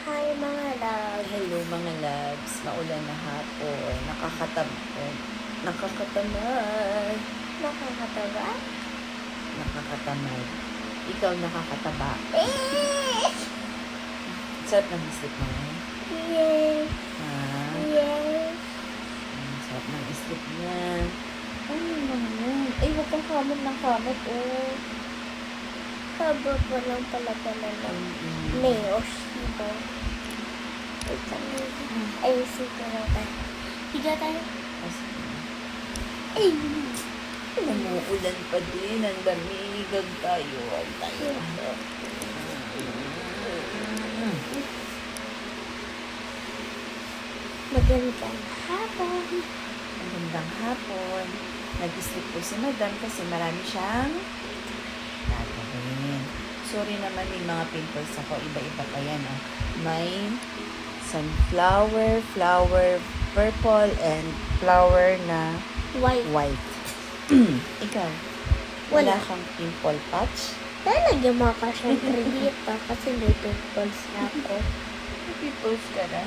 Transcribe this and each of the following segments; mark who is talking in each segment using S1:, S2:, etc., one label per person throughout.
S1: Hi mga love.
S2: Hello mga loves, maulan na hapon, nakakatamad,
S1: Nakakatawa?
S2: nakakatamad. Ikaw nakakataba.
S1: Eh!
S2: Sarap ng sleep mo.
S1: Yes.
S2: Ha?
S1: Yes.
S2: Sarap ng sleep niya. Ano yung mga yan? Ay, huwag kang kamot ng kamot, oh.
S1: Haba pa lang pala ng nails, diba? Wait lang. Ayusin ko lang tayo. Higa tayo. Ay!
S2: Umuulan pa din, ang lamigag tayo.
S1: Magandang hapon.
S2: Magandang hapon. Nag-sleep po si Madam kasi marami siyang gagawin. Sorry naman, may mga pimples ako. Iba-iba pa yan. Oh. May sunflower, flower, purple, and flower na
S1: White.
S2: white. Ikaw,
S1: Wala.
S2: wala kang pimple patch?
S1: Lalagyan mo ka syempre dito kasi may pimples na ako.
S2: May pimples ka na?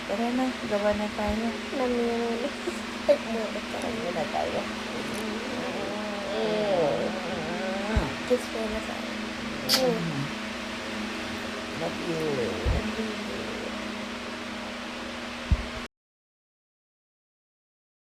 S2: Tara na, gawa na tayo.
S1: Namimili. Nagmuli ka.
S2: Gawa na tayo.
S1: Kiss mo na tayo.
S2: Love you.